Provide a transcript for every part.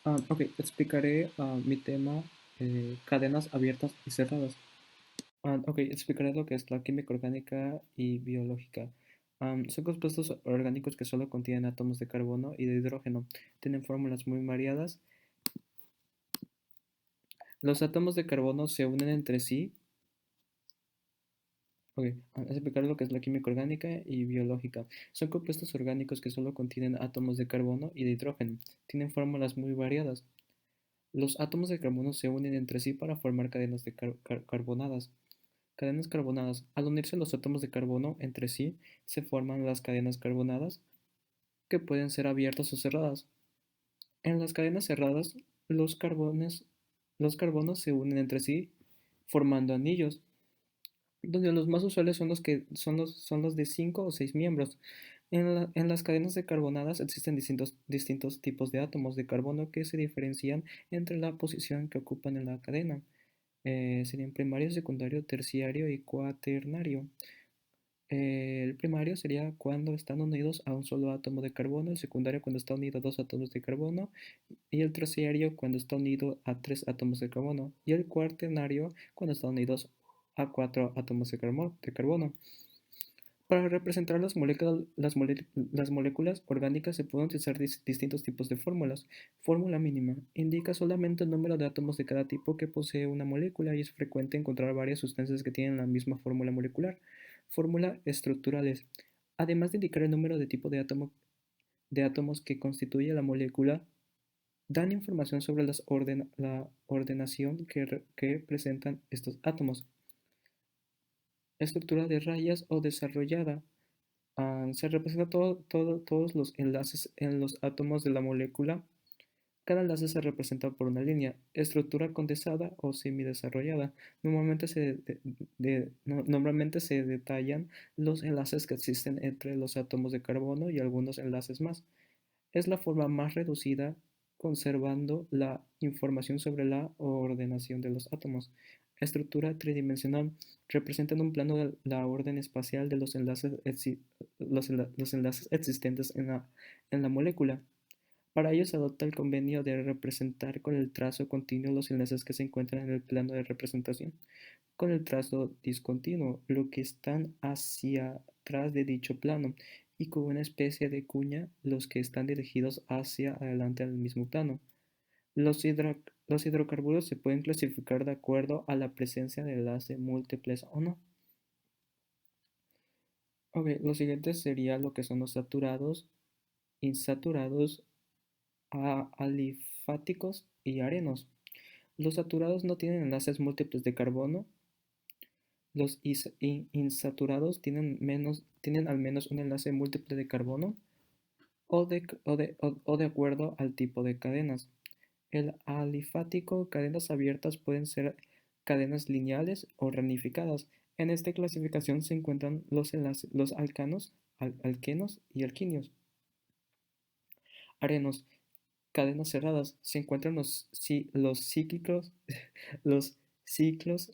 Ok, explicaré mi tema, cadenas abiertas y cerradas. Ok, explicaré lo que es la química orgánica y biológica. Son compuestos orgánicos que solo contienen átomos de carbono y de hidrógeno. Tienen fórmulas muy variadas. Los átomos de carbono se unen entre sí. Ok, explicaré lo que es la química orgánica y biológica. Son compuestos orgánicos que solo contienen átomos de carbono y de hidrógeno. Tienen fórmulas muy variadas. Los átomos de carbono se unen entre sí para formar cadenas de carbonadas. Cadenas carbonadas. Al unirse los átomos de carbono entre sí, se forman las cadenas carbonadas, que pueden ser abiertas o cerradas. En las cadenas cerradas, los los carbonos se unen entre sí, formando anillos, donde los más usuales son son los de 5 o 6 miembros. En las cadenas de carbonadas existen distintos tipos de átomos de carbono que se diferencian entre la posición que ocupan en la cadena. Serían primario, secundario, terciario y cuaternario. El primario sería cuando están unidos a un solo átomo de carbono, el secundario cuando está unido a dos átomos de carbono y el terciario cuando está unido a tres átomos de carbono y el cuaternario cuando están unidos a cuatro átomos de carbono. Para representar las moléculas orgánicas se pueden utilizar distintos tipos de fórmulas. Fórmula mínima indica solamente el número de átomos de cada tipo que posee una molécula y es frecuente encontrar varias sustancias que tienen la misma fórmula molecular. Fórmula estructurales. Además de indicar el número de tipo de átomos que constituye la molécula, dan información sobre la ordenación que presentan estos átomos. Estructura de rayas o desarrollada. Se representa todos los enlaces en los átomos de la molécula. Cada enlace se representa por una línea. Estructura condensada o semidesarrollada. Normalmente se detallan los enlaces que existen entre los átomos de carbono y algunos enlaces más. Es la forma más reducida, conservando la información sobre la ordenación de los átomos. Estructura tridimensional. Representa en un plano la orden espacial de los enlaces existentes en la molécula. Para ello se adopta el convenio de representar con el trazo continuo los enlaces que se encuentran en el plano de representación con el trazo discontinuo, lo que están hacia atrás de dicho plano, y con una especie de cuña los que están dirigidos hacia adelante al mismo plano. Los, los hidrocarburos se pueden clasificar de acuerdo a la presencia de enlaces múltiples o no. Ok, lo siguiente sería lo que son los saturados, insaturados, alifáticos y arenos. Los saturados no tienen enlaces múltiples de carbono. Los insaturados tienen al menos un enlace múltiple de carbono o de acuerdo al tipo de cadenas. El alifático, cadenas abiertas pueden ser cadenas lineales o ramificadas. En esta clasificación se encuentran los alcanos, alquenos y alquinios. Arenos, cadenas cerradas. Se encuentran los cíclicos, los cíclicos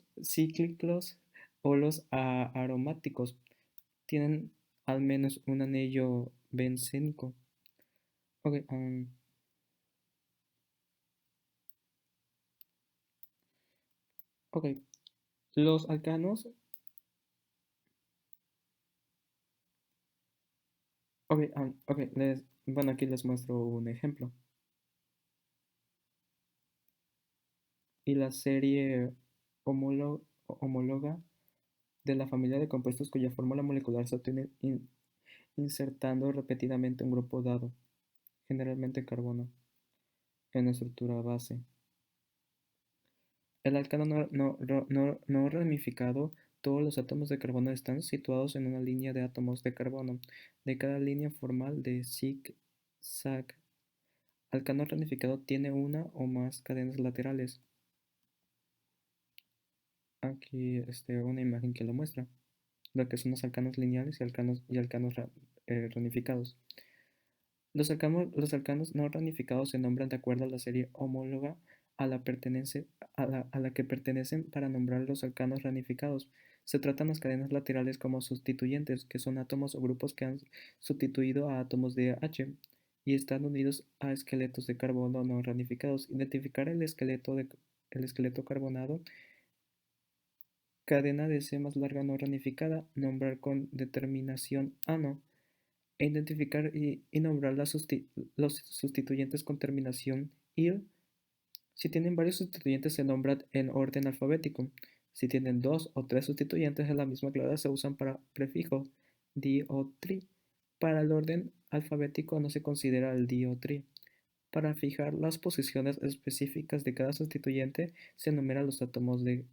o los aromáticos. Tienen al menos un anillo bencénico. Ok, ok. Los alcanos, ok, ok, bueno, aquí les muestro un ejemplo. Y la serie homóloga de la familia de compuestos cuya fórmula molecular se obtiene insertando repetidamente un grupo dado, generalmente carbono, en la estructura base. El alcano no ramificado, todos los átomos de carbono están situados en una línea de átomos de carbono de cada línea formal de zig-zag. Alcano ramificado tiene una o más cadenas laterales. Aquí una imagen que lo muestra, lo que son los alcanos lineales y alcanos ramificados. Los alcanos no ramificados se nombran de acuerdo a la serie homóloga a la que pertenecen para nombrar los alcanos ramificados. Se tratan las cadenas laterales como sustituyentes, que son átomos o grupos que han sustituido a átomos de H. y están unidos a esqueletos de carbono no ramificados. Identificar el esqueleto carbonado, cadena de C más larga no ramificada, nombrar con determinación ano, e identificar y nombrar los sustituyentes con terminación il. Si tienen varios sustituyentes se nombran en orden alfabético. Si tienen dos o tres sustituyentes de la misma clase se usan para prefijo di o tri. Para el orden alfabético no se considera el di o tri. Para fijar las posiciones específicas de cada sustituyente se enumeran los átomos de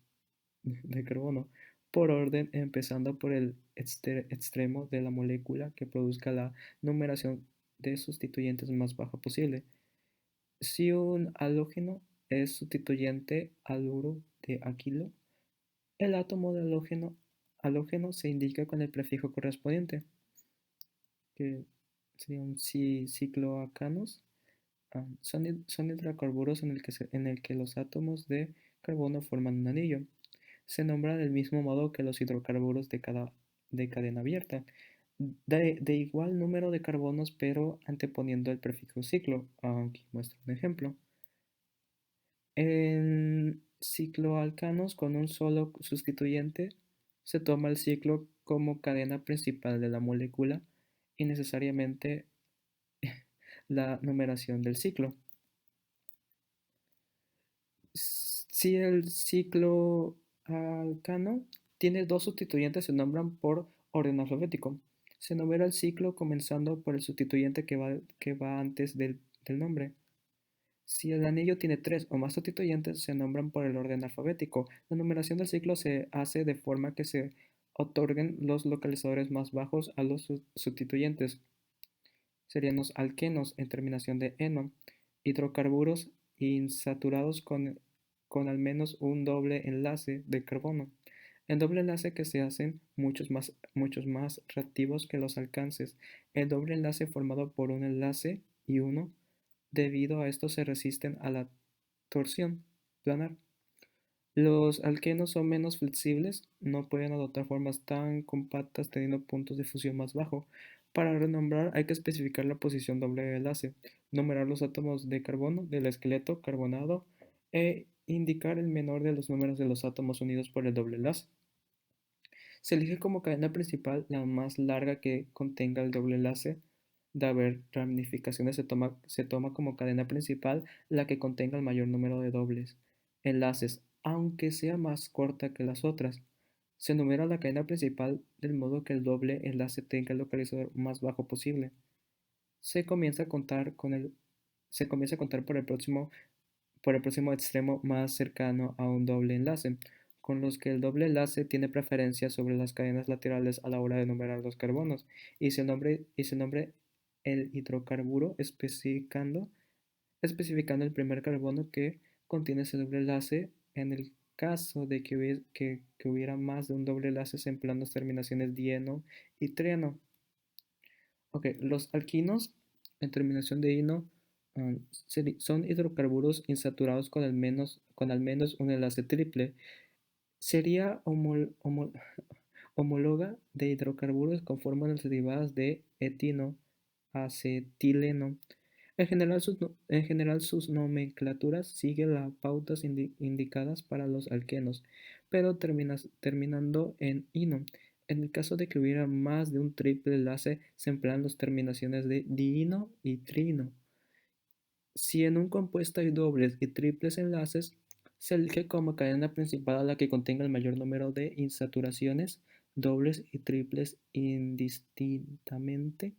carbono por orden, empezando por el extremo de la molécula que produzca la numeración de sustituyentes más baja posible. Si un halógeno es sustituyente haluro de aquilo, el átomo de halógeno se indica con el prefijo correspondiente, que sería un cicloalcanos. Son hidrocarburos en el que los átomos de carbono forman un anillo. Se nombra del mismo modo que los hidrocarburos de cadena abierta, de igual número de carbonos, pero anteponiendo el prefijo ciclo. Aquí muestro un ejemplo. En cicloalcanos con un solo sustituyente se toma el ciclo como cadena principal de la molécula y necesariamente la numeración del ciclo. Si el cicloalcano tiene dos sustituyentes se nombran por orden alfabético. Se numera el ciclo comenzando por el sustituyente que va antes del nombre. Si el anillo tiene tres o más sustituyentes, se nombran por el orden alfabético. La numeración del ciclo se hace de forma que se otorguen los localizadores más bajos a los sustituyentes. Serían los alquenos en terminación de eno, hidrocarburos insaturados con al menos un doble enlace de carbono. En doble enlace que se hacen muchos más reactivos que los alcances. El doble enlace formado por un enlace y uno. Debido a esto se resisten a la torsión planar. Los alquenos son menos flexibles, no pueden adoptar formas tan compactas teniendo puntos de fusión más bajos. Para renombrar hay que especificar la posición doble de enlace, numerar los átomos de carbono del esqueleto carbonado e indicar el menor de los números de los átomos unidos por el doble enlace. Se elige como cadena principal la más larga que contenga el doble enlace. De haber ramificaciones se toma como cadena principal la que contenga el mayor número de dobles enlaces, aunque sea más corta que las otras. Se numera la cadena principal del modo que el doble enlace tenga el localizador más bajo posible. Se comienza a contar por el próximo extremo más cercano a un doble enlace, con los que el doble enlace tiene preferencia sobre las cadenas laterales a la hora de numerar los carbonos, y se nombre el hidrocarburo especificando el primer carbono que contiene ese doble enlace. En el caso de que hubiera más de un doble enlace, se emplean las terminaciones dieno y trieno. Ok, los alquinos en terminación de ino son hidrocarburos insaturados con al menos un enlace triple. Sería homóloga de hidrocarburos con fórmulas derivadas de etino, acetileno. En general sus nomenclaturas siguen las pautas indicadas para los alquenos, pero terminando en ino. En el caso de que hubiera más de un triple enlace, se emplean las terminaciones de diino y trino. Si en un compuesto hay dobles y triples enlaces, se elige como cadena principal a la que contenga el mayor número de insaturaciones, dobles y triples indistintamente.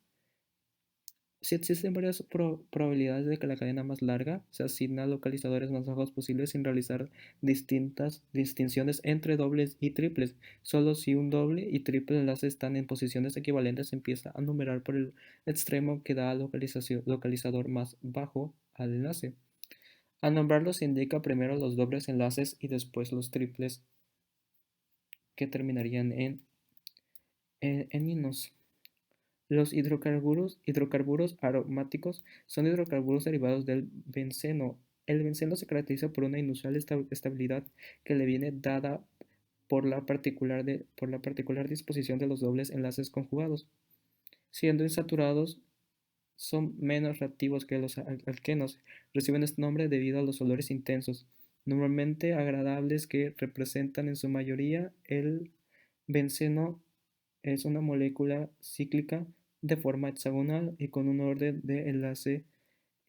Si existen varias probabilidades de que la cadena más larga, se asigna localizadores más bajos posibles sin realizar distintas distinciones entre dobles y triples. Solo si un doble y triple enlace están en posiciones equivalentes se empieza a numerar por el extremo que da al localizador más bajo al enlace. Al nombrarlos se indica primero los dobles enlaces y después los triples que terminarían en inos. Los hidrocarburos aromáticos son hidrocarburos derivados del benceno. El benceno se caracteriza por una inusual estabilidad que le viene dada por la particular disposición de los dobles enlaces conjugados, siendo insaturados son menos reactivos que los alquenos. Reciben este nombre debido a los olores intensos, normalmente agradables, que representan en su mayoría. El benceno es una molécula cíclica de forma hexagonal y con un orden de enlace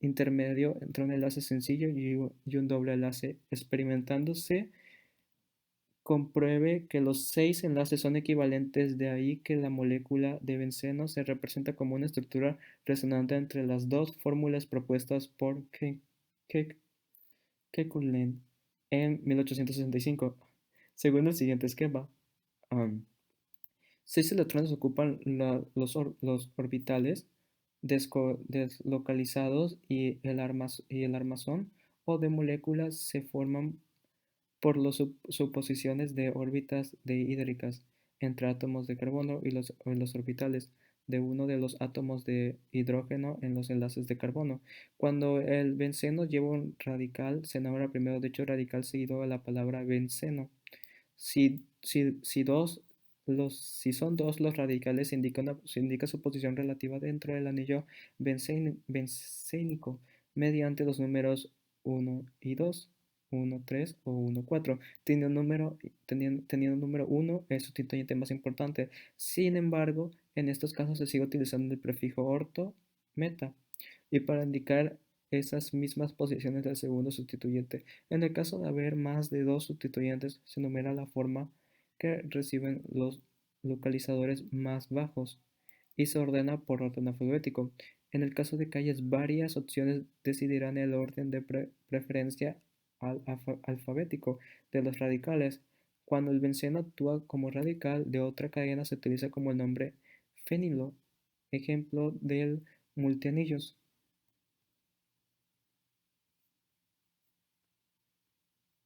intermedio entre un enlace sencillo y un doble enlace. Experimentándose compruebe que los 6 enlaces son equivalentes, de ahí que la molécula de benceno se representa como una estructura resonante entre las dos fórmulas propuestas por Kekulé en 1865. Según el siguiente esquema, um, 6 electrones ocupan los orbitales deslocalizados, y el armazón o de moléculas se forman por las suposiciones de órbitas dihídricas entre átomos de carbono y los orbitales de uno de los átomos de hidrógeno en los enlaces de carbono. Cuando el benceno lleva un radical, se nombra primero dicho radical seguido de la palabra benceno. Si son dos los radicales, se indica su posición relativa dentro del anillo bencénico mediante los números uno y 2, 1, 3 o 1, 4. Teniendo el número 1 es sustituyente más importante. Sin embargo, en estos casos se sigue utilizando el prefijo orto, meta, y para indicar esas mismas posiciones del segundo sustituyente. En el caso de haber más de dos sustituyentes, se numera la forma que reciben los localizadores más bajos y se ordena por orden alfabético. En el caso de que haya varias opciones, decidirán el orden de preferencia alfabético de los radicales. Cuando el benceno actúa como radical de otra cadena, se utiliza como el nombre fenilo, ejemplo del multianillos.